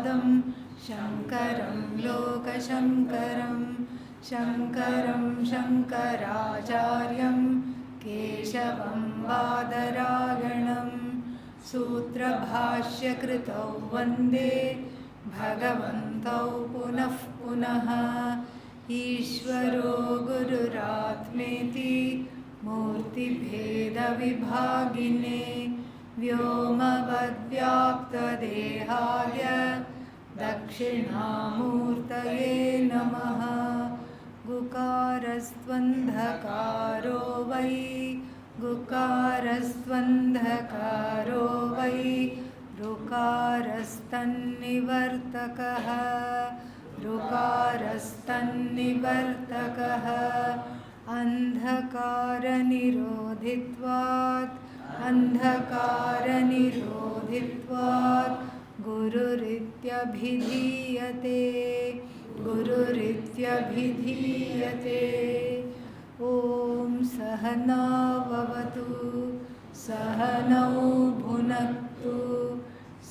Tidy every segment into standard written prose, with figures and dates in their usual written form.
पादं शङ्करं लोकशङ्करं शङ्करं शङ्कराचार्यं केशवं बादरायणं सूत्रभाष्यकृतौ वन्दे भगवन्तौ पुनः पुनः ईश्वरो गुरुरात्मेति मूर्तिभेदविभागिने व्योमवद्व्याप्तदेहाय दक्षिणामूर्तये नमः गुकारस्त्वन्धकारो वै गुकारस्त्वन्धकारो वै ऋकारस्तन्निवर्तकः ऋकारस्तन्निवर्तकः अन्धकारनिरोधित्वात् अन्धकारनिरोधित्वात् गुरुरित्यभिधीयते गुरुरित्यभिधीयते ॐ सहना भवतु सहनौ भुनक्तु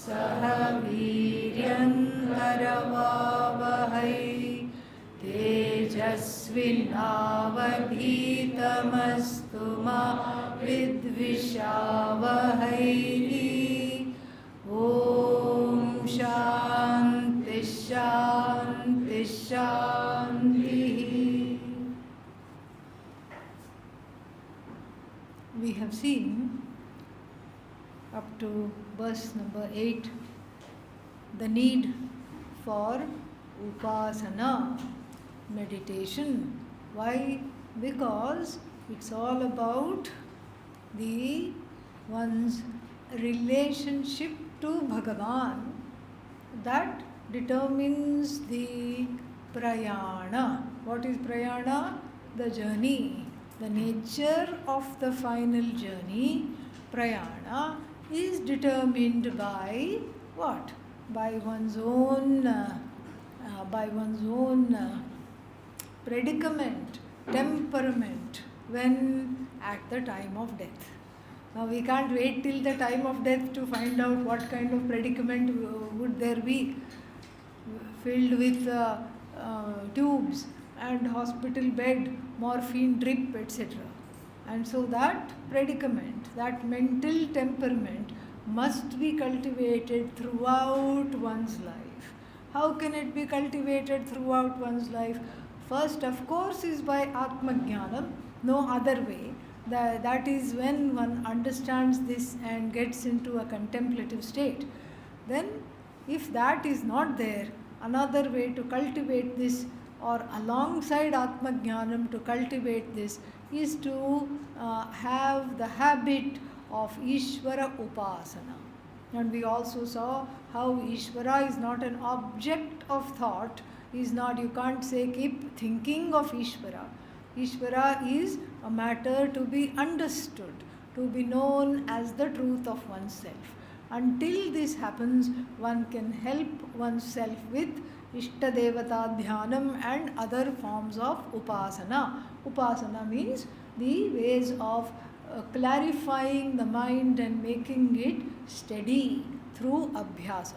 सह वीर्यङ्करवावहै तेजस्विनावधीतमस्तु मा विद्विषावहै ॐ शान्ति शान्ति शान्तिः. We have seen up to verse number 8 the need for upasana, meditation. Why? Because it's all about the one's relationship to Bhagavan that determines the prayana. What is prayana? The journey. The nature of the final journey, prayana, is determined by what? By one's own predicament, temperament when at the time of death. Now we can't wait till the time of death to find out what kind of predicament would there be, filled with tubes and hospital bed, morphine drip, etc. And so that predicament, that mental temperament must be cultivated throughout one's life. How can it be cultivated throughout one's life? First, of course, is by Atmajnanam, no other way. That is when one understands this and gets into a contemplative state. Then, if that is not there, another way to cultivate this, or alongside Atmajnanam to cultivate this, is to have the habit of Ishvara Upasana. And we also saw how Ishvara is not an object of thought, is not, you can't say keep thinking of Ishvara. Ishvara is a matter to be understood, to be known as the truth of oneself. Until this happens, one can help oneself with Ishtadevata Dhyanam and other forms of Upasana. Upasana means the ways of clarifying the mind and making it steady through Abhyasa.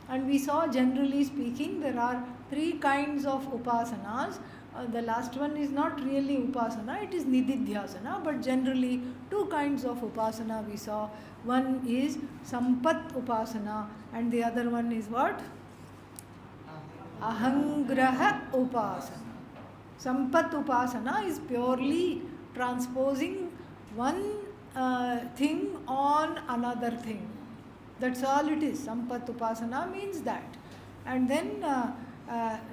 And we saw, generally speaking, there are three kinds of Upasanas. The last one is not really Upasana, it is Nididhyasana, but generally two kinds of Upasana we saw. One is Sampat Upasana and the other one is what? Ahangraha Upasana. Sampat Upasana is purely transposing one thing on another thing. That's all it is. Sampat Upasana means that. And then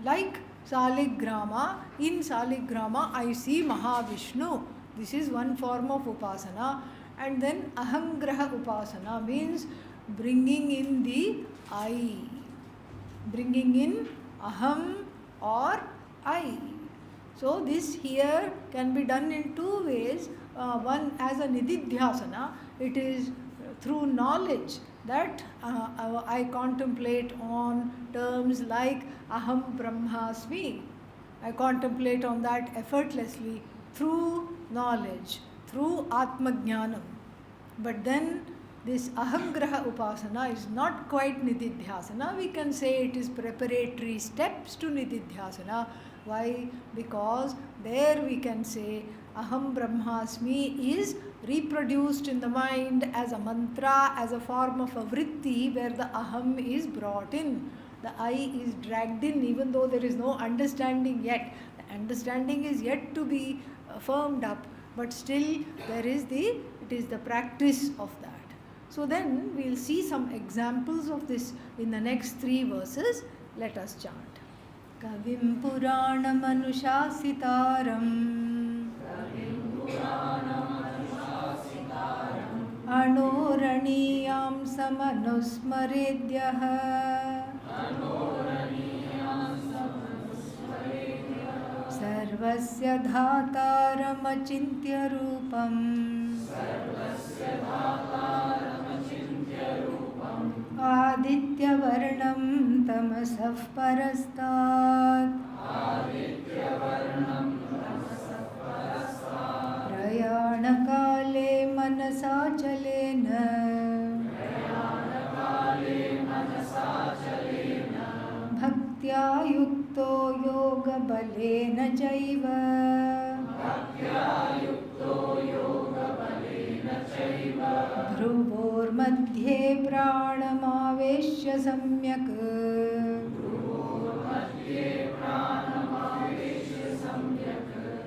like Saligrama, in Saligrama I see Mahavishnu. This is one form of Upasana. And then Ahangraha Upasana means bringing in the I. Bringing in Aham or I. So this here can be done in two ways. One as a Nididhyasana, it is through knowledge that I contemplate on terms like Aham Brahmasmi. I contemplate on that effortlessly through knowledge, through Atmajnanam. But then this ahamgraha upasana is not quite nididhyasana. We can say it is preparatory steps to nididhyasana. Why? Because there we can say aham brahmasmi is reproduced in the mind as a mantra, as a form of a vritti where the aham is brought in. The I is dragged in even though there is no understanding yet. The understanding is yet to be firmed up, but still it is the practice of that. So then we'll see some examples of this in the next 3 verses. Let us chant. Kavim Puranam Anushasitaram Anoraniyam Samanusmaredyah Sarvasya Dhataram Achintya Rupam Aditya Varnam Tamasah Parastat Prayana Kale Manasa Chalena Bhaktya Yukto Yoga Balena Jaiva Dhruvor Madhye Pranamaveshya Samyak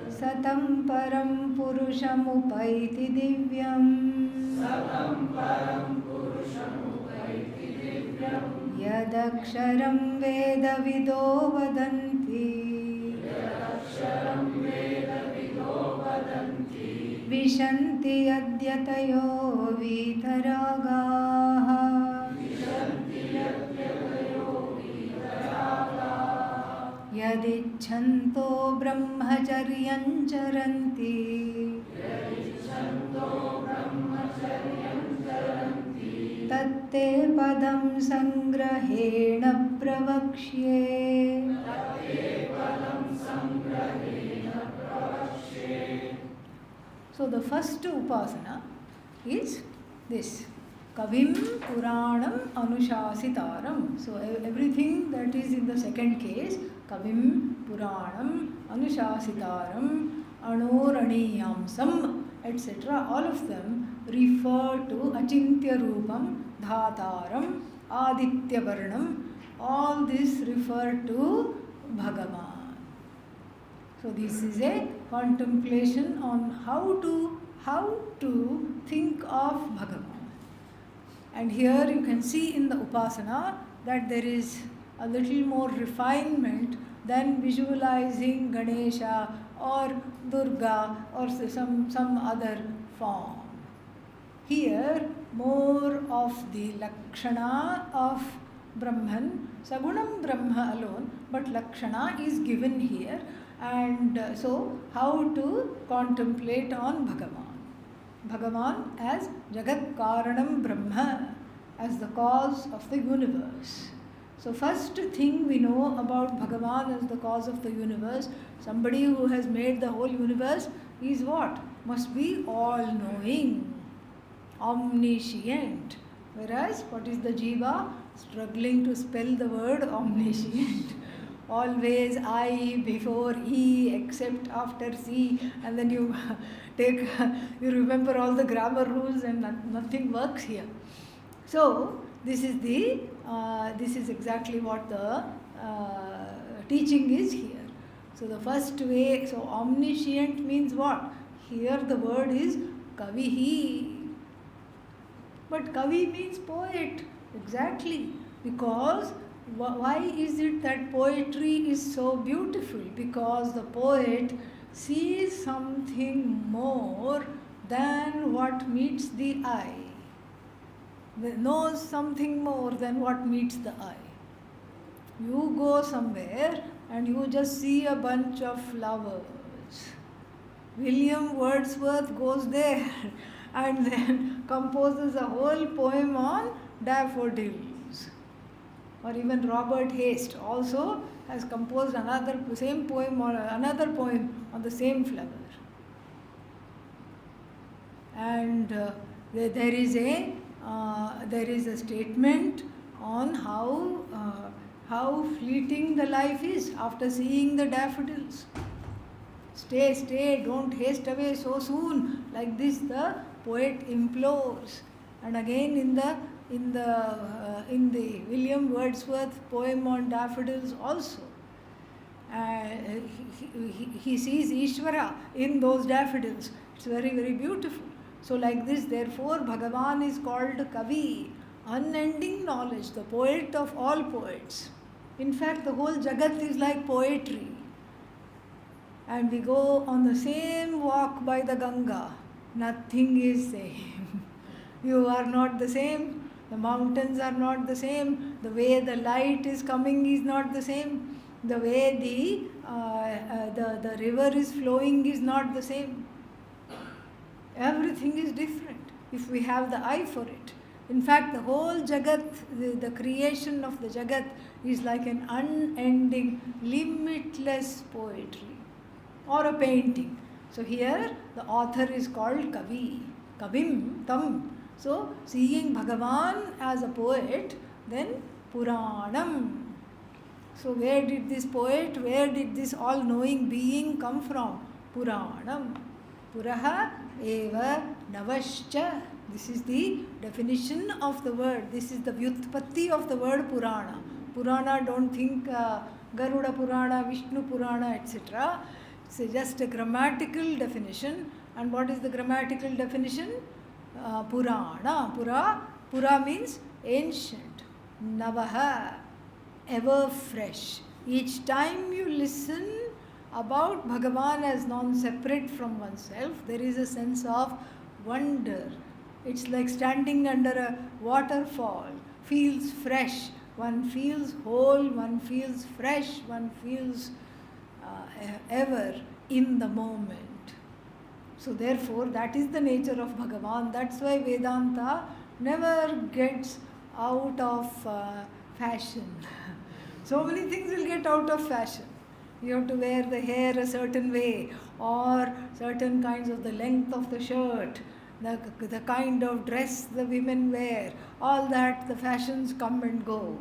Satam Param Purushamupaiti Divyam Yadaksharam Vedavido Vadanti Vishanti Adyatayo Vitaragaha Yadichanto Brahmacharyan Charanti Tatte Padam Sangrahena Pravakshye So the first upasana is this Kavim Puranam Anushasitaram. So everything that is in the second case, Kavim Puranam Anushasitaram Anoraniyamsam, etc., all of them refer to Achintya Rupam, Dhataram, Aditya Varnam. All this refer to Bhagavan. So this is a contemplation on how to think of Bhagavan. And here you can see in the upasana that there is a little more refinement than visualizing Ganesha or Durga or some other form. Here more of the Lakshana of Brahman, Sagunam Brahma alone, but Lakshana is given here. And so how to contemplate on Bhagavan. Bhagavan as Jagat Karanam Brahma, as the cause of the universe. So first thing we know about Bhagavan as the cause of the universe, somebody who has made the whole universe is what? Must be all-knowing, omniscient. Whereas what is the jiva? Struggling to spell the word omniscient. Always I before E except after C, and then you you remember all the grammar rules and nothing works here. So this is exactly what the teaching is here. So the first way, so omniscient means what? Here the word is kavihi. But kavi means poet, exactly, because why is it that poetry is so beautiful? Because the poet sees something more than what meets the eye, knows something more than what meets the eye. You go somewhere and you just see a bunch of flowers. William Wordsworth goes there and then composes a whole poem on daffodils. Or even Robert Haste also has composed same poem or another poem on the same flower. And there is a there is a statement on how fleeting the life is after seeing the daffodils. Stay, stay, don't haste away so soon. Like this, the poet implores. And again, in the William Wordsworth poem on daffodils, also, he sees Ishvara in those daffodils. It's very, very beautiful. So, like this, therefore, Bhagavan is called Kavi, unending knowledge, the poet of all poets. In fact, the whole Jagat is like poetry. And we go on the same walk by the Ganga, nothing is same. You are not the same, the mountains are not the same, the way the light is coming is not the same, the way the river is flowing is not the same. Everything is different if we have the eye for it. In fact, the whole Jagat, the creation of the Jagat is like an unending, limitless poetry or a painting. So here the author is called Kavi, Kavim, Tam. So seeing Bhagavan as a poet, then Puranam. So where did this poet, where did this all-knowing being come from? Puranam. Puraha eva navascha. This is the definition of the word. This is the vyutpatti of the word Purana. Purana, don't think Garuda Purana, Vishnu Purana, etc. It's just a grammatical definition. And what is the grammatical definition? Purana. Pura means ancient. Navaha, ever fresh. Each time you listen about Bhagavan as non-separate from oneself, there is a sense of wonder. It's like standing under a waterfall. Feels fresh. One feels whole, one feels fresh, one feels ever in the moment. So therefore, that is the nature of Bhagavan. That's why Vedanta never gets out of fashion. So many things will get out of fashion. You have to wear the hair a certain way, or certain kinds of the length of the shirt, the kind of dress the women wear, all that, the fashions come and go.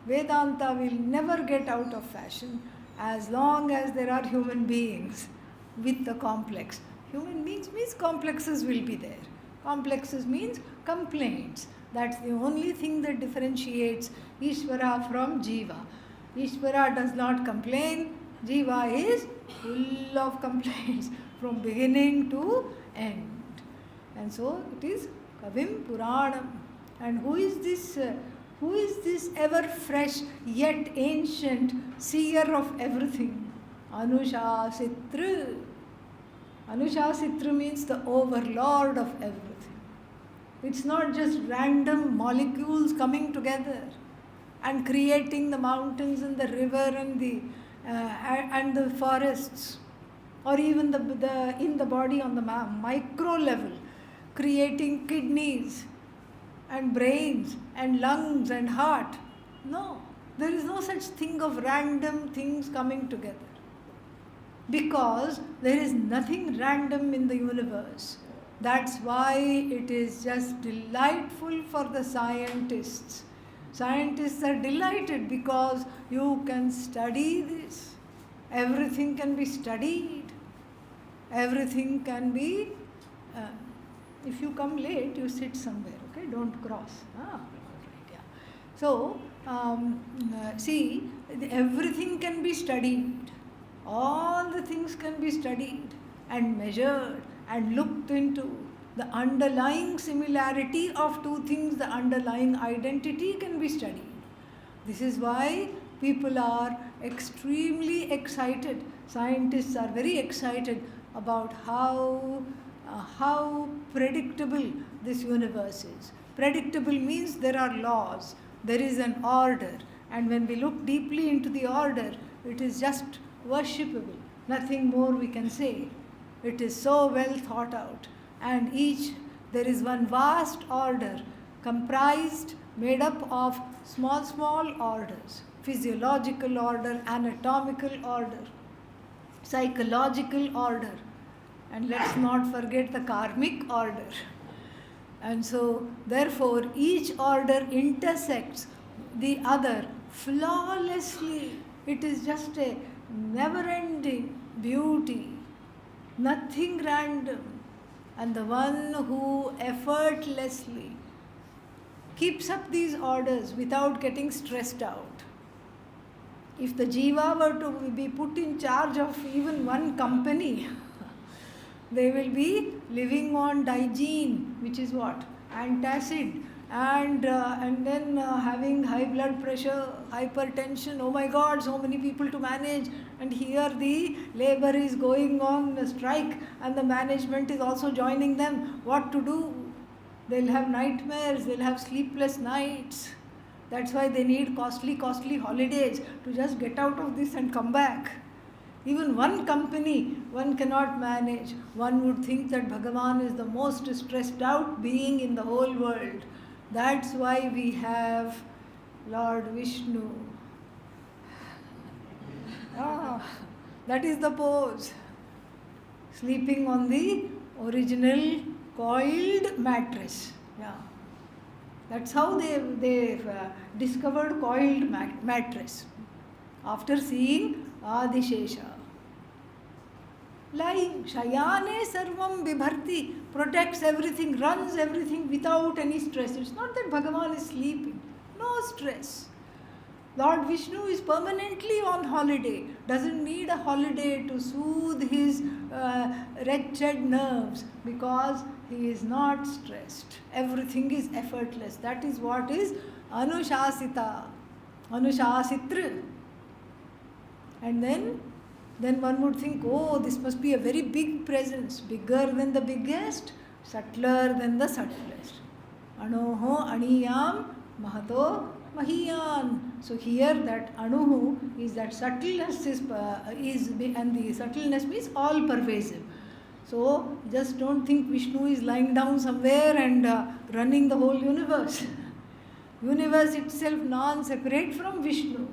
Vedanta will never get out of fashion as long as there are human beings with the complex. Human beings means complexes will be there. Complexes means complaints. That's the only thing that differentiates Ishvara from Jiva. Ishvara does not complain. Jiva is full of complaints from beginning to end. And so it is Kavim Puranam. And who is this ever fresh yet ancient seer of everything? Anushasitra. Anushasitra means the overlord of everything. It's not just random molecules coming together and creating the mountains and the river and the forests, or even in the body on the micro level, creating kidneys and brains and lungs and heart. No, there is no such thing of random things coming together, because there is nothing random in the universe. That's why it is just delightful for the scientists. Scientists are delighted because you can study this. Everything can be studied. Everything can be, if you come late, you sit somewhere, okay? Don't cross. Right, yeah. So, see, everything can be studied. All the things can be studied and measured and looked into. The underlying similarity of two things, the underlying identity can be studied. This is why people are extremely excited. Scientists are very excited about how predictable this universe is. Predictable means there are laws, there is an order, and when we look deeply into the order, it is just worshipable. Nothing more we can say. It is so well thought out. And there is one vast order made up of small orders. Physiological order, anatomical order, psychological order, and let's not forget the karmic order. And so, therefore, each order intersects the other flawlessly. It is just a never-ending beauty, nothing random. And the one who effortlessly keeps up these orders without getting stressed out. If the jiva were to be put in charge of even one company, they will be living on digene, which is what? Antacid, and then having high blood pressure, hypertension. Oh my God, so many people to manage, and here the labor is going on a strike, and the management is also joining them. What to do? They'll have nightmares, they'll have sleepless nights. That's why they need costly holidays to just get out of this and come back. Even one company, one cannot manage. One would think that Bhagavan is the most stressed out being in the whole world. That's why we have Lord Vishnu. That is the pose. Sleeping on the original coiled mattress. Yeah. That's how they've discovered coiled mattress. After seeing Adishesha. Lying, Shayane Sarvam Vibharti, protects everything, runs everything without any stress. It's not that Bhagavan is sleeping. No stress. Lord Vishnu is permanently on holiday, doesn't need a holiday to soothe his wretched nerves because he is not stressed. Everything is effortless. That is what is Anushasita, Anushasitra. And then one would think, oh, this must be a very big presence, bigger than the biggest, subtler than the subtlest. Anoho Aniyam Mahato Mahiyan. So here that Anuhu is that subtleness is and the subtleness means all pervasive. So just don't think Vishnu is lying down somewhere and running the whole universe. Universe itself non-separate from Vishnu.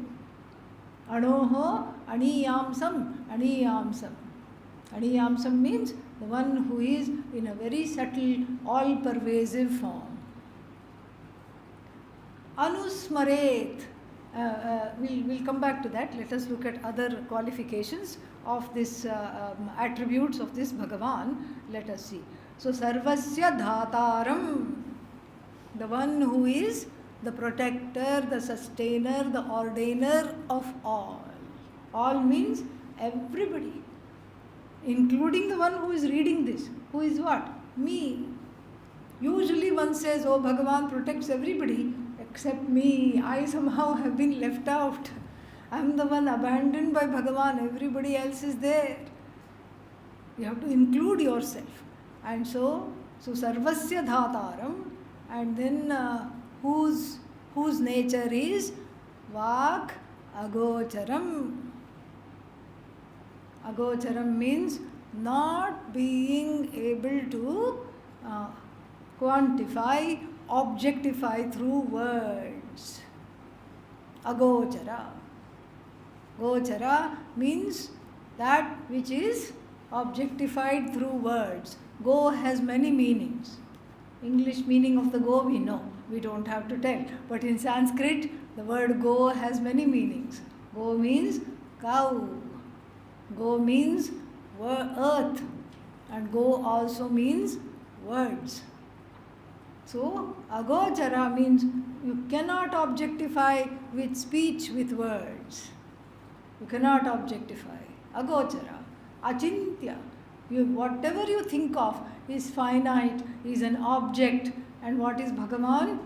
Anoho Aniyamsam, Aniyamsam. Aniyamsam means the one who is in a very subtle, all-pervasive form. Anusmaret. We'll come back to that. Let us look at other qualifications of this attributes of this Bhagavan. Let us see. So, Sarvasya Dhataram, the one who is the protector, the sustainer, the ordainer of all. All means everybody, including the one who is reading this. Who is what? Me. Usually one says, oh, Bhagavan protects everybody except me. I somehow have been left out. I am the one abandoned by Bhagavan. Everybody else is there. You have to include yourself. And so Sarvasya Dhataram, and then whose nature is Vak Agocharam. Agocharam means not being able to quantify, objectify through words. Agochara. Gochara means that which is objectified through words. Go has many meanings. English meaning of the go we know. We don't have to tell. But in Sanskrit, the word go has many meanings. Go means cow. Go means earth. And go also means words. So, agochara means you cannot objectify with speech, with words. You cannot objectify. Agochara. Achintya. Whatever you think of is finite, is an object. And what is Bhagavan?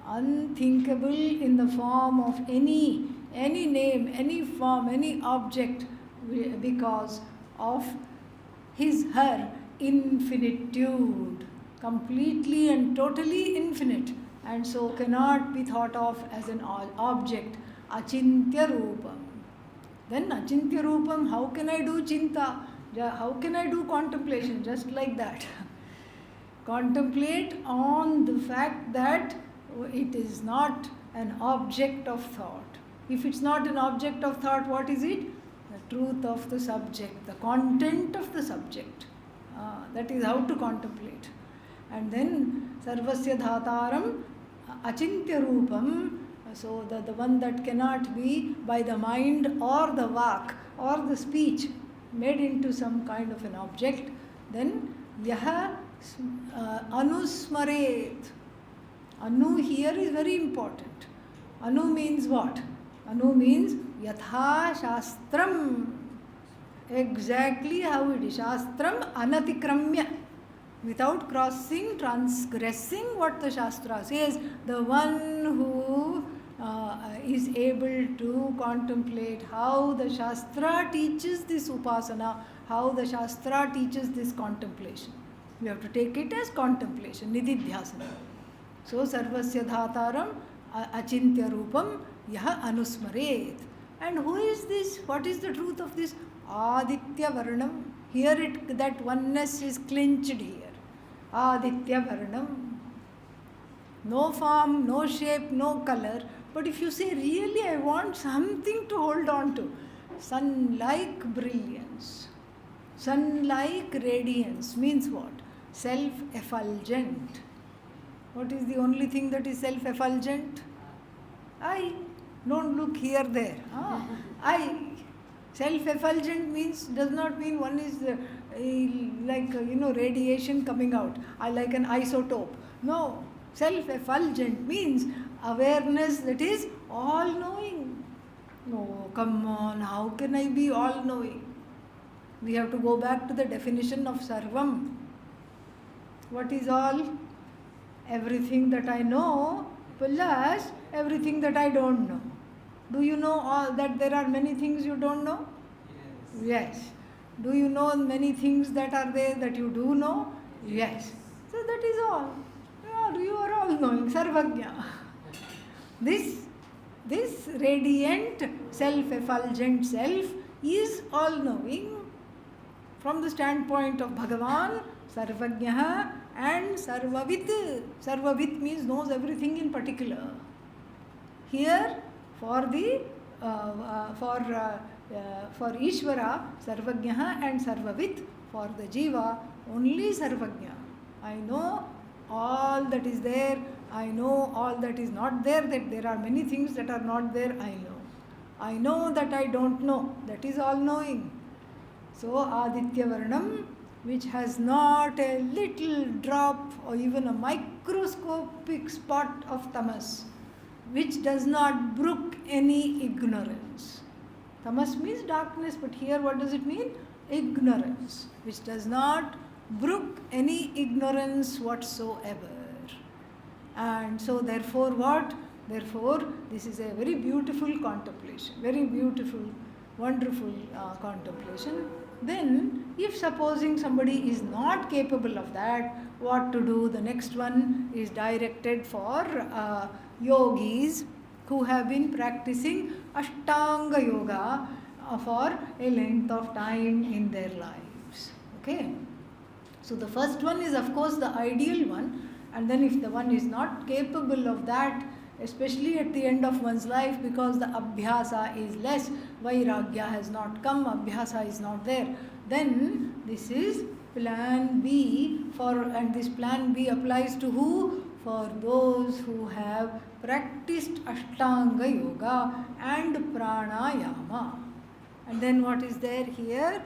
Unthinkable in the form of any name, any form, any object, because of her infinitude. Completely and totally infinite, and so cannot be thought of as an object. Achintya Rupam. Then Achintya Rupam, how can I do Chinta? How can I do contemplation? Just like that. Contemplate on the fact that it is not an object of thought. If it's not an object of thought, what is it? The truth of the subject, the content of the subject. That is how to contemplate. And then Sarvasya Dhataram Achintya Rupam, so the one that cannot be by the mind or the vak or the speech made into some kind of an object. Then Yaha Anusmaret. Anu here is very important. Anu means what? Anu means Yatha Shastram. Exactly how it is. Shastram Anatikramya. Without crossing, transgressing what the Shastra says. The one who is able to contemplate how the Shastra teaches this upasana, how the Shastra teaches this contemplation. We have to take it as contemplation, nididhyasana. So, Sarvasya Dhataram Achintya Rupam Yaha Anusmaret. And who is this? What is the truth of this? Aditya Varnam. Here that oneness is clinched here. Aditya Varnam. No form, no shape, no color. But if you say, really, I want something to hold on to. Sun-like brilliance. Sun-like radiance means what? Self-effulgent. What is the only thing that is self-effulgent? I. Don't look here, there. I. Self-effulgent means, does not mean one is radiation coming out. I like an isotope. No. Self-effulgent means awareness that is all-knowing. No, come on, how can I be all-knowing? We have to go back to the definition of sarvam. What is all? Everything that I know plus everything that I don't know. Do you know all that there are many things you don't know? Yes. Do you know many things that are there that you do know? Yes. So that is all. You are all knowing, Sarvagya. This radiant, self-effulgent self is all knowing from the standpoint of Bhagavan, Sarvagya and Sarvavit. Sarvavit means knows everything in particular. Here, for Ishvara, Sarvagya and Sarvavit. For the Jiva, only Sarvagya. I know all that is there. I know all that is not there. That there are many things that are not there. I know. I know that I don't know. That is all knowing. So Aditya Varnam, which has not a little drop or even a microscopic spot of tamas, which does not brook any ignorance. Tamas means darkness, but here what does it mean? Ignorance, which does not brook any ignorance whatsoever. And so therefore what? Therefore this is a very beautiful contemplation, very beautiful, wonderful contemplation. Then if supposing somebody is not capable of that, what to do? The next one is directed for yogis who have been practicing Ashtanga Yoga for a length of time in their lives. Okay. So the first one is of course the ideal one, and then if the one is not capable of that, especially at the end of one's life, because the abhyasa is less, vairagya has not come, abhyasa is not there, then this is plan B and this plan B applies to who? For those who have practiced Ashtanga Yoga and Pranayama. And then what is there here?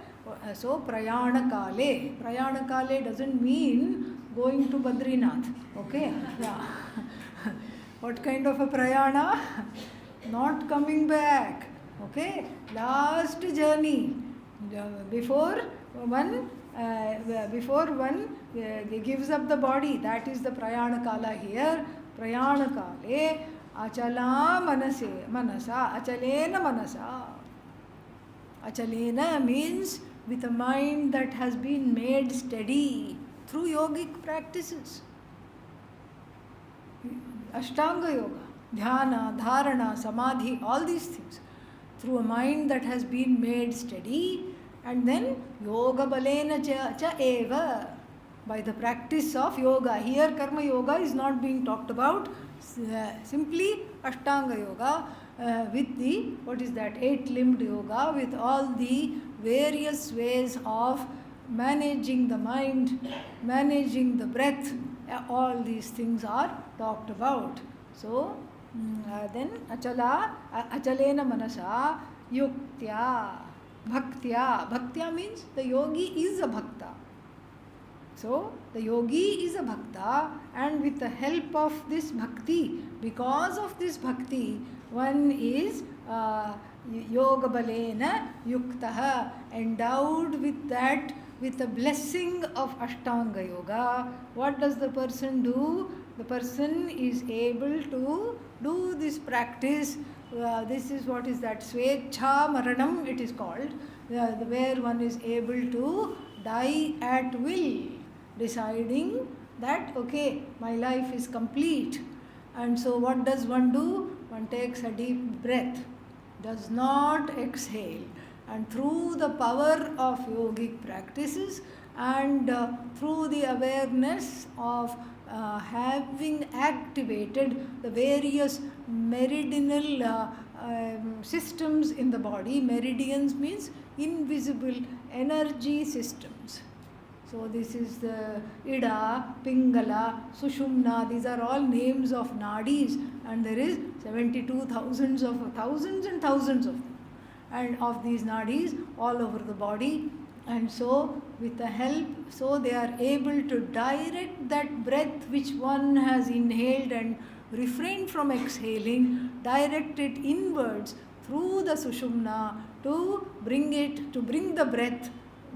So Prayana Kale. Prayana Kale doesn't mean going to Badrinath. Okay? Yeah. What kind of a prayana? Not coming back. Okay? Last journey. Before one gives up the body. That is the prayana kala here. Prayana kale achala manasa. Achalena manasa. Achalena means with a mind that has been made steady through yogic practices. Ashtanga Yoga, Dhyana, Dharana, Samadhi, all these things. Through a mind that has been made steady, and then Yoga Balena cha eva, by the practice of yoga. Here Karma Yoga is not being talked about, simply Ashtanga Yoga with the, what is that, 8-limbed yoga with all the various ways of managing the mind, managing the breath, all these things are talked about. So then achalena manasa yuktya bhaktya. Bhaktya means the yogi is a bhakta. So the yogi is a bhakta, and with the help of this bhakti, because of this bhakti, one is yoga balena yuktaha, endowed with that, with the blessing of Ashtanga Yoga. What does the person do? The person is able to do this practice. This is what is that? Svetcha Maranam, it is called, where one is able to die at will, deciding that, okay, my life is complete. And so what does one do? One takes a deep breath, does not exhale, and through the power of yogic practices and through the awareness of having activated the various meridional systems in the body. Meridians means invisible energy systems. So this is the Ida, Pingala, Sushumna. These are all names of nadis, and there is 72 thousands and thousands of them, and of these nadis all over the body. And so with the help, so they are able to direct that breath which one has inhaled and refrain from exhaling, direct it inwards through the Sushumna to bring the breath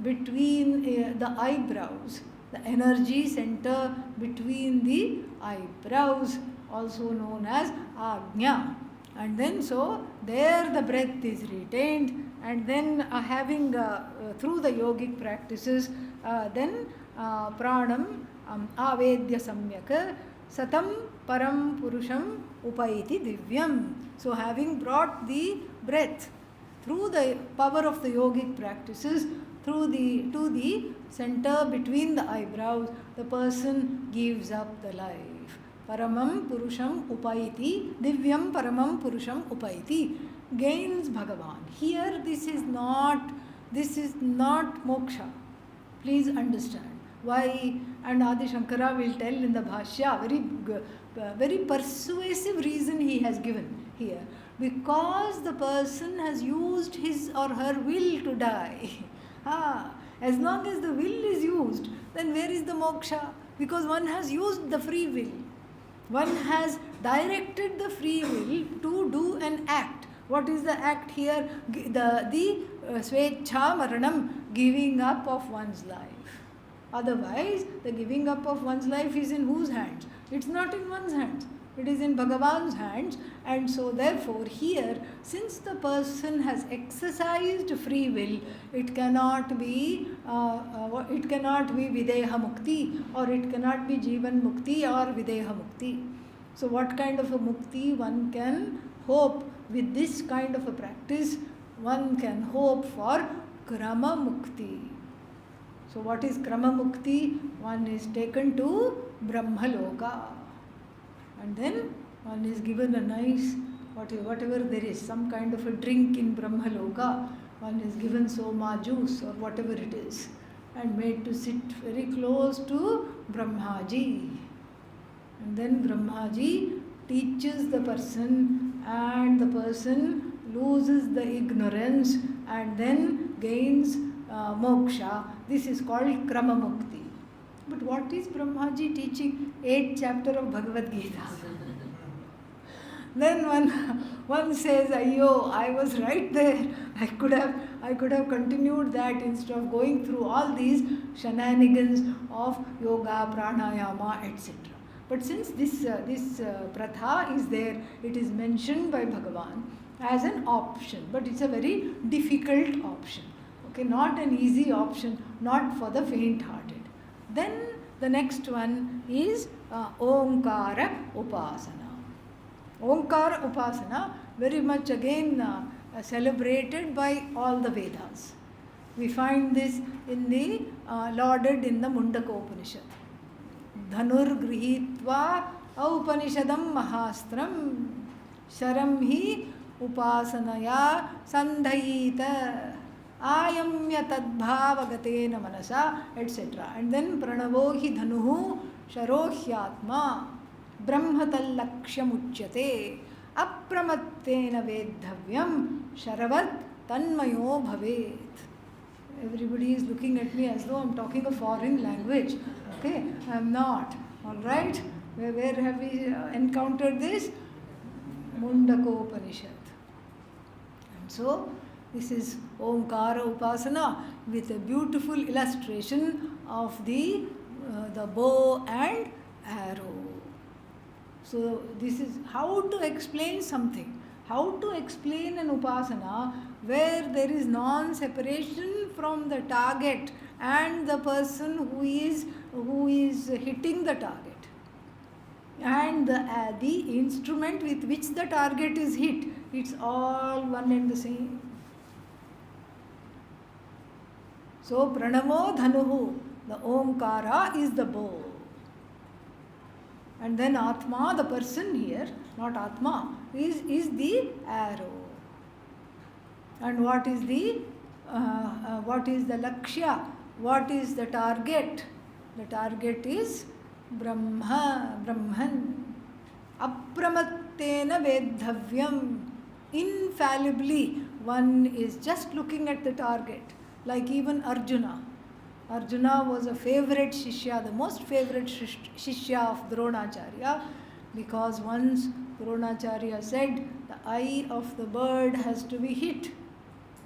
between the eyebrows, the energy center between the eyebrows, also known as Ajna. And then so there the breath is retained, and then having through the yogic practices, then pranam avedya samyak satam param purusham upaiti divyam. So having brought the breath through the power of the yogic practices to the center between the eyebrows, the person gives up the life. Paramam Purusham Upaiti, Divyam Paramam Purusham Upaiti, gains Bhagavan. Here this is not moksha. Please understand. Why? And Adi Shankara will tell in the Bhashya, very persuasive reason he has given here. Because the person has used his or her will to die. As long as the will is used, then where is the moksha? Because one has used the free will. One has directed the free will to do an act. What is the act here? The Svetcha Maranam, giving up of one's life. Otherwise, the giving up of one's life is in whose hands? It's not in one's hands. It is in Bhagavan's hands. And so therefore here, since the person has exercised free will, it cannot be Videha Mukti, or it cannot be Jivan Mukti or Videha Mukti. So what kind of a Mukti one can hope with this kind of a practice? One can hope for Krama Mukti. So what is Krama Mukti? One is taken to Brahmaloka. And then one is given a nice, whatever there is, some kind of a drink in Brahmaloka. One is given soma juice or whatever it is, and made to sit very close to Brahmaji. And then Brahmaji teaches the person, and the person loses the ignorance and then gains moksha. This is called Krama Mukti. But what is Brahmaji teaching? 8th chapter of Bhagavad Gita. Then one says, "Ayyo, I was right there. I could have continued that instead of going through all these shenanigans of yoga, pranayama, etc." But since this pratha is there, it is mentioned by Bhagavan as an option. But it's a very difficult option. Okay, not an easy option, not for the faint-hearted. Then the next one is Omkara Upasana. Omkara Upasana, very much again celebrated by all the Vedas. We find this in the lauded in the Mundaka Upanishad. Dhanur grihitva aupanishadam mahastram sharam hi upasanaya sandhayita ayamya tadbhavagatena manasa, etc. And then pranavo hi dhanuhu sharohyatma brahmatallakshyamuchyate apramattena vedhavyam sharavat tanmayo bhavet. Everybody is looking at me as though I'm talking a foreign language. Okay, I'm not. All right. Where have we encountered this? Mundakopanishad. And so, this is Omkara Upasana with a beautiful illustration of the bow and arrow. So, this is how to explain something. How to explain an upasana where there is non-separation from the target and the person who is hitting the target, and the instrument with which the target is hit. It's all one and the same. So Pranamo Dhanuhu, the Omkara is the bow. And then Atma, the person here, not Atma, is the arrow. And what is the Lakshya? What is the target? The target is Brahman. Apramattena vedhavyam. Infallibly, one is just looking at the target. Like even Arjuna. Arjuna was a favorite Shishya, the most favorite Shishya of Dronacharya, because once Dronacharya said the eye of the bird has to be hit,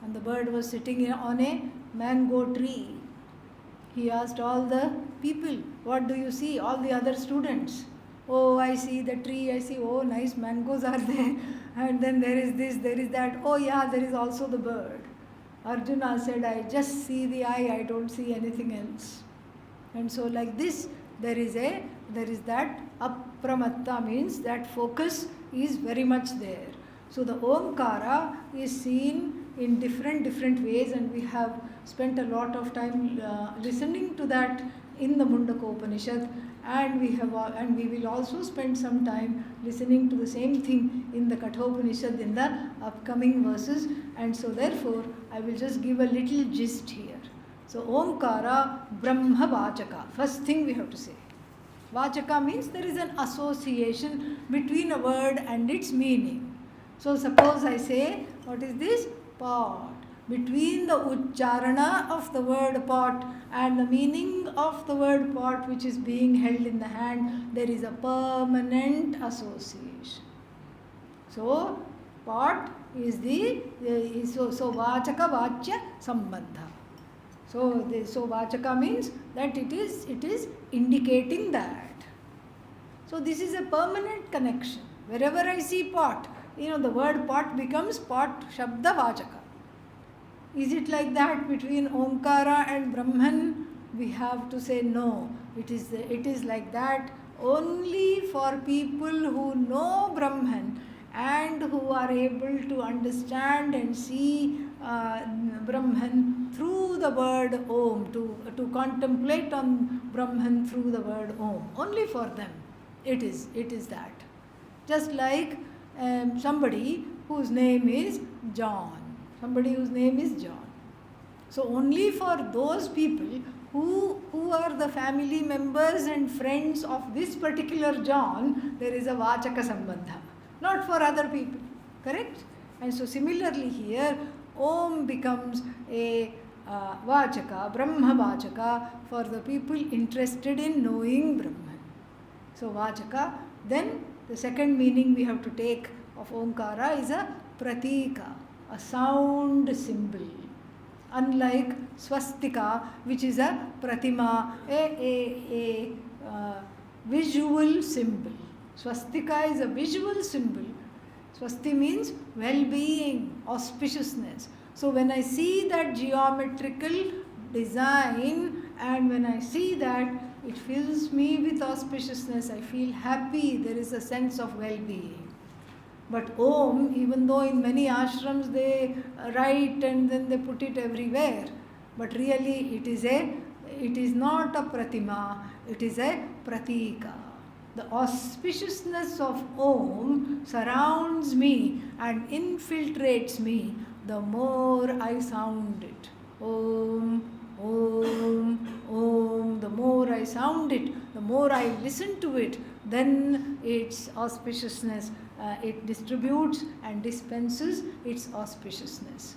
and the bird was sitting on a mango tree. He asked all the people, what do you see? All the other students. Oh, I see the tree, I see, oh, nice mangoes are there. And then there is this, there is that. Oh yeah, there is also the bird. Arjuna said, I just see the eye, I don't see anything else. And so like this, there is that apramatta, means that focus is very much there. So the Omkara is seen in different ways, and we have spent a lot of time listening to that in the Mundakopanishad, and we will also spend some time listening to the same thing in the Kathopanishad in the upcoming verses. And so therefore I will just give a little gist here. So Omkara Brahma Vachaka. First thing we have to say. Vachaka means there is an association between a word and its meaning. So suppose I say, what is this? Pot. Between the ucharana of the word pot and the meaning of the word pot which is being held in the hand, there is a permanent association. So pot is so vachaka vachya sambandha. So vachaka means that it is indicating that. So this is a permanent connection. Wherever I see pot, the word pot becomes pot shabda vachaka. Is it like that between Omkara and Brahman? We have to say no. It is like that only for people who know Brahman and who are able to understand and see Brahman through the word Om, to contemplate on Brahman through the word Om. Only for them it is that. Just like somebody whose name is John. Somebody whose name is John. So only for those people who are the family members and friends of this particular John, there is a vachaka sambandha. Not for other people. Correct? And so similarly here, Om becomes a vachaka, Brahma vachaka, for the people interested in knowing Brahman. So vachaka. Then the second meaning we have to take of Omkara is a pratika, a sound symbol. Unlike swastika, which is a pratima, a visual symbol. Swastika is a visual symbol. Swasti means well-being, auspiciousness. So when I see that geometrical design, and when I see that, it fills me with auspiciousness. I feel happy. There is a sense of well-being. But Om, even though in many ashrams they write and then they put it everywhere, but really it is not a pratima, it is a pratika. The auspiciousness of Om surrounds me and infiltrates me the more I sound it. Om, Om. The more I sound it, the more I listen to it, then its auspiciousness, it distributes and dispenses its auspiciousness.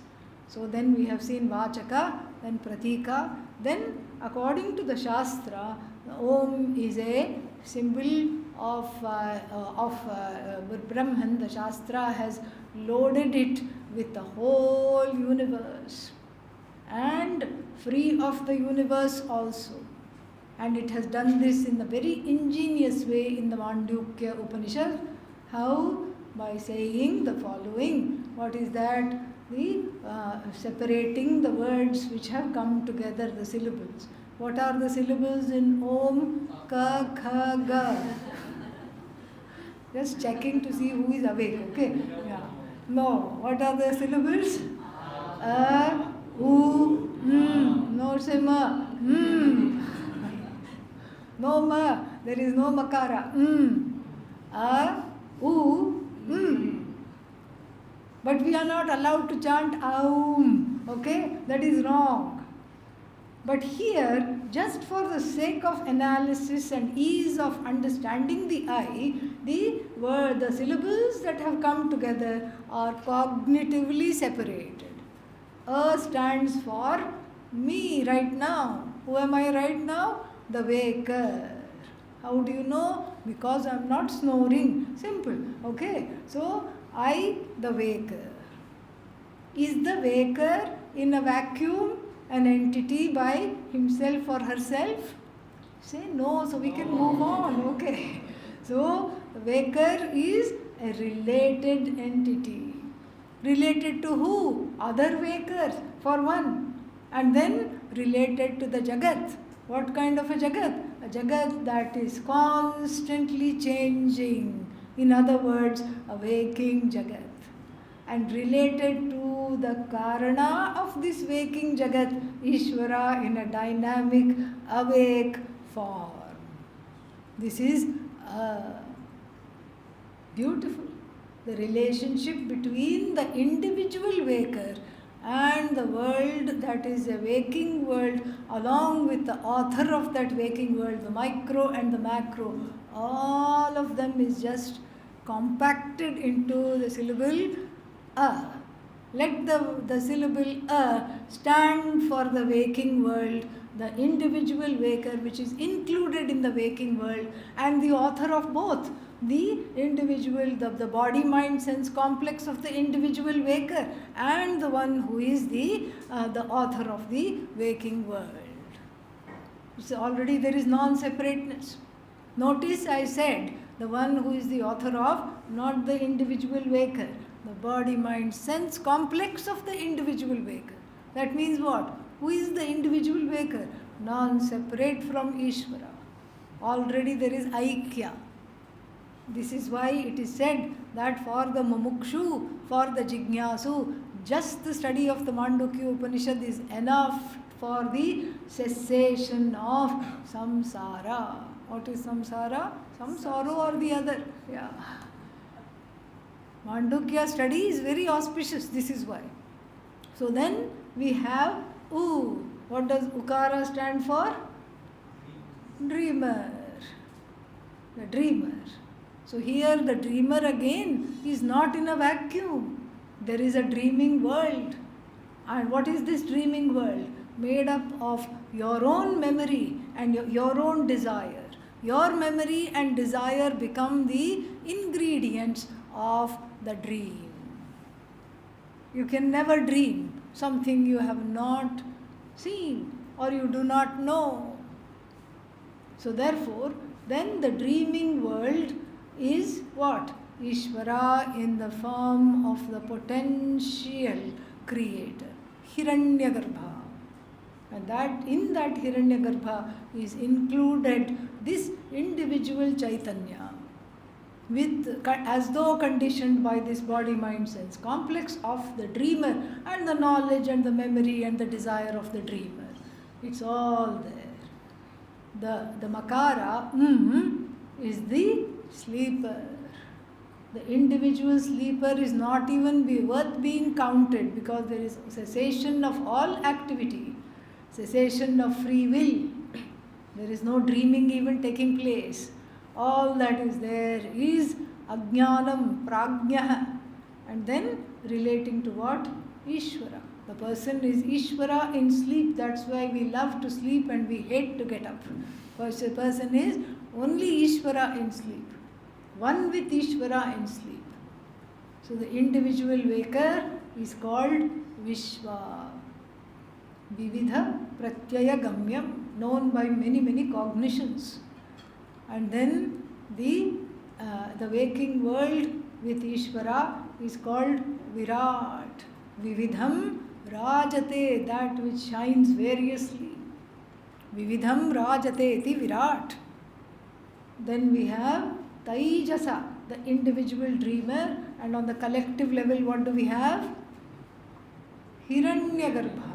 So then we have seen Vachaka, then Pratika, then according to the Shastra, Om is a symbol of Brahman. The Shastra has loaded it with the whole universe and free of the universe also. And it has done this in a very ingenious way in the Mandukya Upanishad. How? By saying the following. What is that? The separating the words which have come together, the syllables. What are the syllables in Om? Ka, Kha, Ga. Just checking to see who is awake, okay? Yeah. No. What are the syllables? A, U, No say Ma. No Ma. There is no Makara. A, U, But we are not allowed to chant Aum. Okay? That is wrong. But here, just for the sake of analysis and ease of understanding the I, the syllables that have come together are cognitively separated. A stands for me right now. Who am I right now? The waker. How do you know? Because I am not snoring. Simple. Okay? So, I, the waker. Is the waker in a vacuum an entity by himself or herself? Say no, so we can move on. Okay. So, the waker is a related entity. Related to who? Other wakers, for one. And then related to the Jagat. What kind of a Jagat? A Jagat that is constantly changing. In other words, a waking Jagat. And related to the Karana of this waking Jagat, Ishvara in a dynamic, awake form. This is beautiful. The relationship between the individual waker and the world that is a waking world, along with the author of that waking world, the micro and the macro, all of them is just compacted into the syllable A. Let the syllable A stand for the waking world, the individual waker which is included in the waking world, and the author of both, the individual, the body, mind, sense complex of the individual waker, and the one who is the author of the waking world. So already there is non-separateness. Notice I said the one who is the author of, not the individual waker, the body, mind, sense complex of the individual waker. That means what? Who is the individual waker? Non-separate from Ishvara. Already there is Aikya. This is why it is said that for the Mumukshu, for the Jignasu, just the study of the Mandukya Upanishad is enough for the cessation of samsara. What is samsara? Some sorrow or the other. Yeah. Mandukya study is very auspicious. This is why. So then we have U. What does Ukara stand for? Dreamer. The dreamer. So here the dreamer again is not in a vacuum. There is a dreaming world. And what is this dreaming world? Made up of your own memory and your own desire. Your memory and desire become the ingredients of the dream. You can never dream something you have not seen or you do not know. So therefore, then the dreaming world is what? Ishvara in the form of the potential creator, Hiranyagarbha. And that in that Hiranyagarbha is included this individual Chaitanya, with as though conditioned by this body, mind, sense complex of the dreamer and the knowledge and the memory and the desire of the dreamer. It's all there. The Makara is the sleeper. The individual sleeper is not even worth being counted because there is cessation of all activity. cessation of free will. There is no dreaming even taking place. All that is there is Ajnanam, Prajnah, and then relating to what? Ishvara. The person is Ishvara in sleep. That's why we love to sleep and we hate to get up. Because the person is only Ishvara in sleep. One with Ishvara in sleep. So the individual waker is called Vishwa. Vividha Pratyaya Gamyam, known by many, many cognitions. And then the waking world with Ishvara is called Virat. Vividham Rajate, that which shines variously. Vividham Rajate iti Virat. Then we have Taijasa, the individual dreamer, and on the collective level, what do we have? Hiranyagarbha.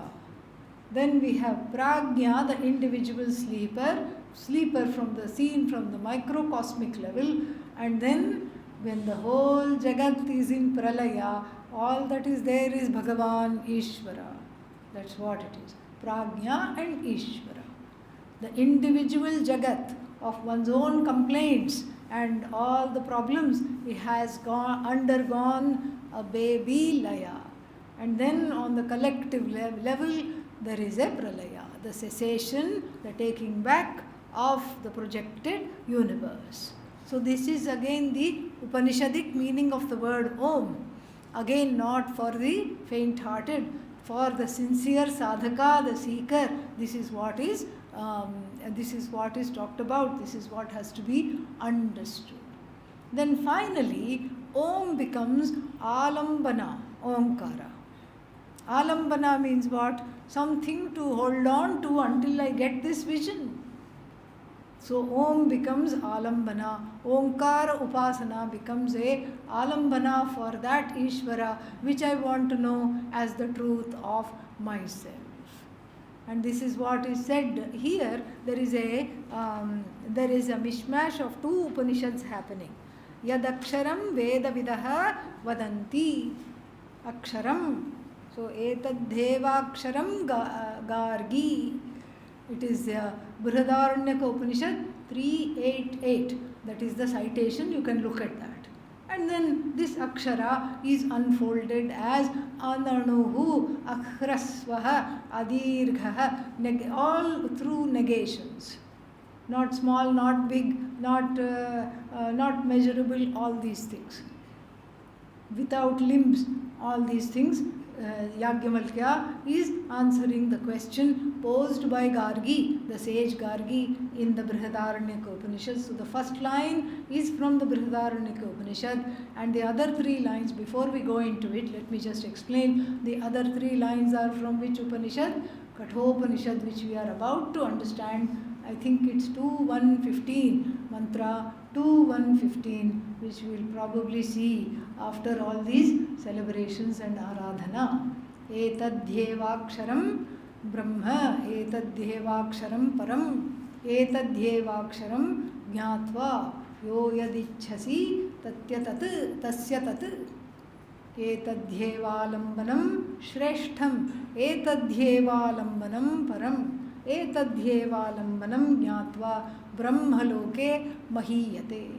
Then we have Prajna, the individual sleeper from the scene, from the microcosmic level, and then when the whole Jagat is in Pralaya, all that is there is Bhagavan Ishvara. That's what it is. Prajna and Ishvara. The individual Jagat of one's own complaints and all the problems, it has undergone a baby laya. And then on the collective level, there is a pralaya, the cessation, the taking back of the projected universe. So this is again the Upanishadic meaning of the word Om. Again, not for the faint-hearted, for the sincere sadhaka, the seeker. This is what is talked about. This is what has to be understood. Then finally, Om becomes Alambana, Omkara. Alambana means what? Something to hold on to until I get this vision. So Om becomes Alambana. Omkara Upasana becomes a Alambana for that Ishvara which I want to know as the truth of myself. And this is what is said here. There is a mishmash of two Upanishads happening. Yadaksharam Vedavidaha Vadanti. Aksharam. So Etadhevaksharam Gargi. It is Brihadaranyaka Upanishad 388. That is the citation. You can look at that. And then this Akshara is unfolded as Ananuhu, Akhrasvaha, Adirghaha, all through negations. Not small, not big, not measurable, all these things. Without limbs, all these things. Yagyavalkya is answering the question posed by Gargi, the sage Gargi, in the Brihadaranyaka Upanishad. So the first line is from the Brihadaranyaka Upanishad, and the other three lines, before we go into it, let me just explain. The other three lines are from which Upanishad? Kathopanishad, which we are about to understand. I think it's 2.1.15, mantra 2.1.15, which we will probably see after all these celebrations and aradhana. Etadhyevaksharam Brahma, etadhyevaksharam Param, etadhyevaksharam Jnatva, yo yadichhasi tatyatat tasyatat. Etadhyevalambanam Shreshtham, etadhyevalambanam Param. Etadhyevalambanam jnatva brahmaloke mahiyate.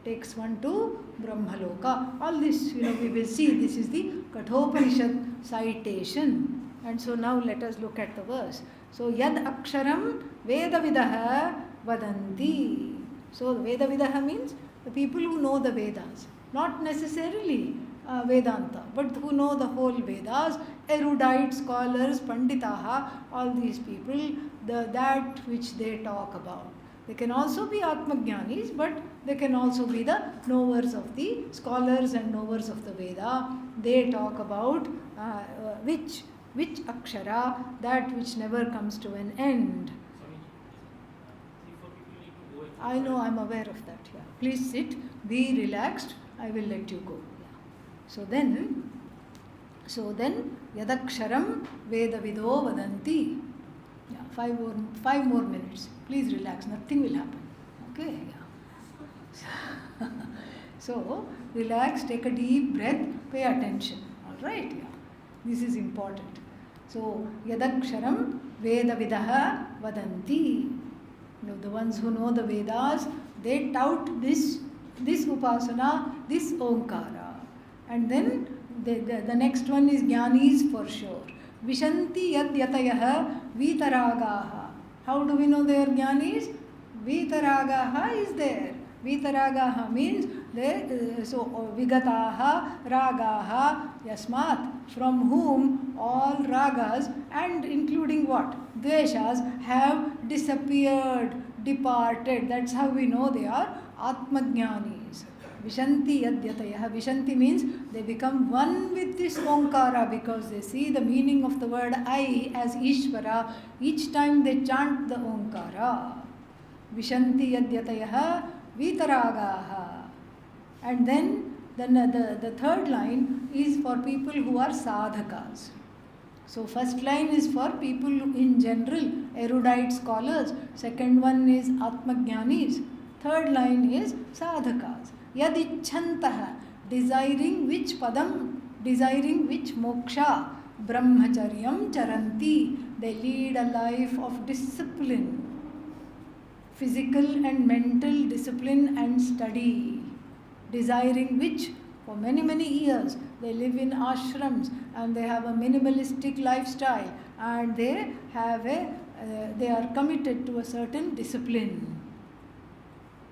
Takes one to brahmaloka. All this, we will see. This is the Kathopanishad citation. And so now let us look at the verse. So yad aksharam vedavidaha vadanti. So vedavidaha means the people who know the Vedas. Not necessarily Vedanta, but who know the whole Vedas, erudite scholars, panditaha, all these people, that which they talk about. They can also be Atmajnanis, but they can also be the knowers of the scholars and knowers of the Veda. They talk about which akshara, that which never comes to an end. I know, I'm aware of that. Yeah. Please sit, be relaxed, I will let you go. So then, Yadaksharam Vedavido Vadanti. Yeah, 5 more minutes. Please relax, nothing will happen. Okay? Yeah. So, relax, take a deep breath, pay attention. Alright? Yeah. This is important. So, Yadaksharam Vedavidaha Vadanti. The ones who know the Vedas, they tout this upasana, this Omkara. And then the next one is Jnanis for sure. Vishanti yad yatayaha vitaragaha. How do we know they are Jnanis? Vitaragaha is there. Vitaragaha means there, so vigataha ragaha yasmat, from whom all ragas and including what? Dveshas have disappeared, departed. That's how we know they are Atmajnanis. Vishanti yadyatayah. Vishanti means they become one with this Omkara because they see the meaning of the word I as Ishvara each time they chant the Omkara. Vishanti yadyatayah vitaragaha. And then the third line is for people who are sadhakas. So first line is for people in general, erudite scholars. Second one is Atmajnanis. Third line is sadhakas. Yadichantaha, desiring which padam, desiring which moksha. Brahmacharyam charanti, they lead a life of discipline. Physical and mental discipline and study, desiring which for many years they live in ashrams and they have a minimalistic lifestyle and they are committed to a certain discipline.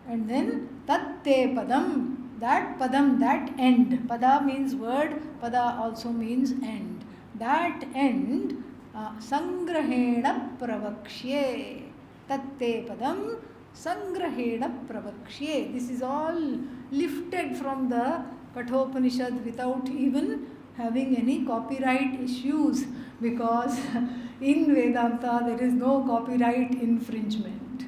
And then tatte padam, that end. Pada means word, pada also means end. That end sangrahena pravakshye. Tatte padam sangrahena pravakshye. This is all lifted from the Kathopanishad without even having any copyright issues, because in Vedanta there is no copyright infringement.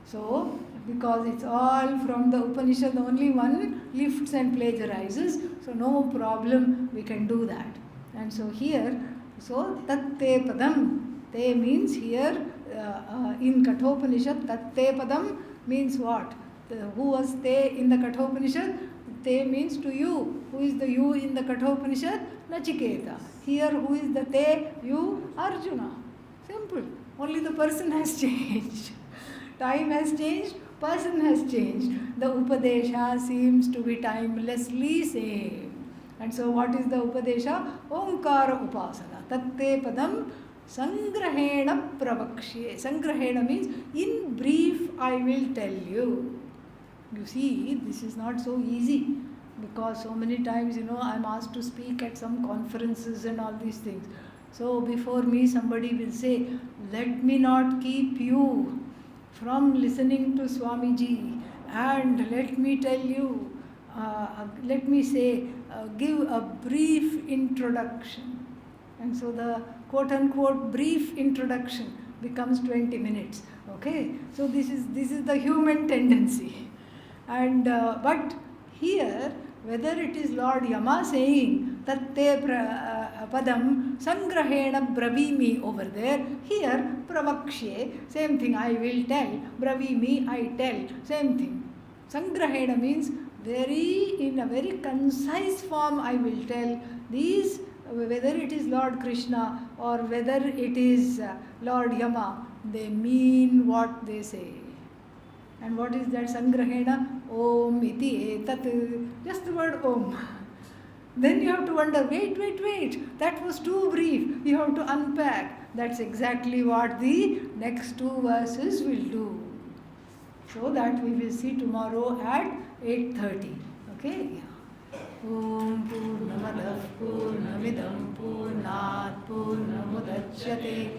So, because it's all from the Upanishad, only one lifts and plagiarizes, so no problem, we can do that. And so here, so tatte padam, te means here in Kathopanishad, tatte padam means what? Who was te in the Kathopanishad? Te means to you. Who is the you in the Kathopanishad? Nachiketa. Here, who is the te? You, Arjuna. Simple. Only the person has changed. Time has changed, person has changed. The Upadesha seems to be timelessly same. And so what is the Upadesha? Omkara Upasana. Tatte padam sangrahena pravakshye. Sangrahena means in brief I will tell you. You see, this is not so easy, because so many times, I'm asked to speak at some conferences and all these things. So before me somebody will say, let me not keep you from listening to Swamiji, and let me tell you, let me say, give a brief introduction. And so the quote-unquote brief introduction becomes 20 minutes. Okay? So this is the human tendency. And but here, whether it is Lord Yama saying tatte padam sangrahena bravimi over there, here pravakshye, same thing, I will tell, bravimi, I tell, same thing. Sangrahena means in a very concise form I will tell these, whether it is Lord Krishna or whether it is Lord Yama, they mean what they say. And what is that sangrahena? Om iti etat, just the word Om. Then you have to wonder, wait, that was too brief. You have to unpack. That's exactly what the next two verses will do. So that we will see tomorrow at 8:30. Okay? Om Purnamadav Purnamidam Purnat Purnamudachyate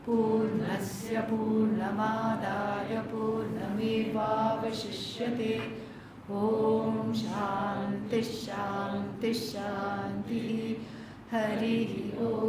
Purnasya Purnamadaya Purnamevavashishyate. Om Shanti Shanti Shanti. Hari Om.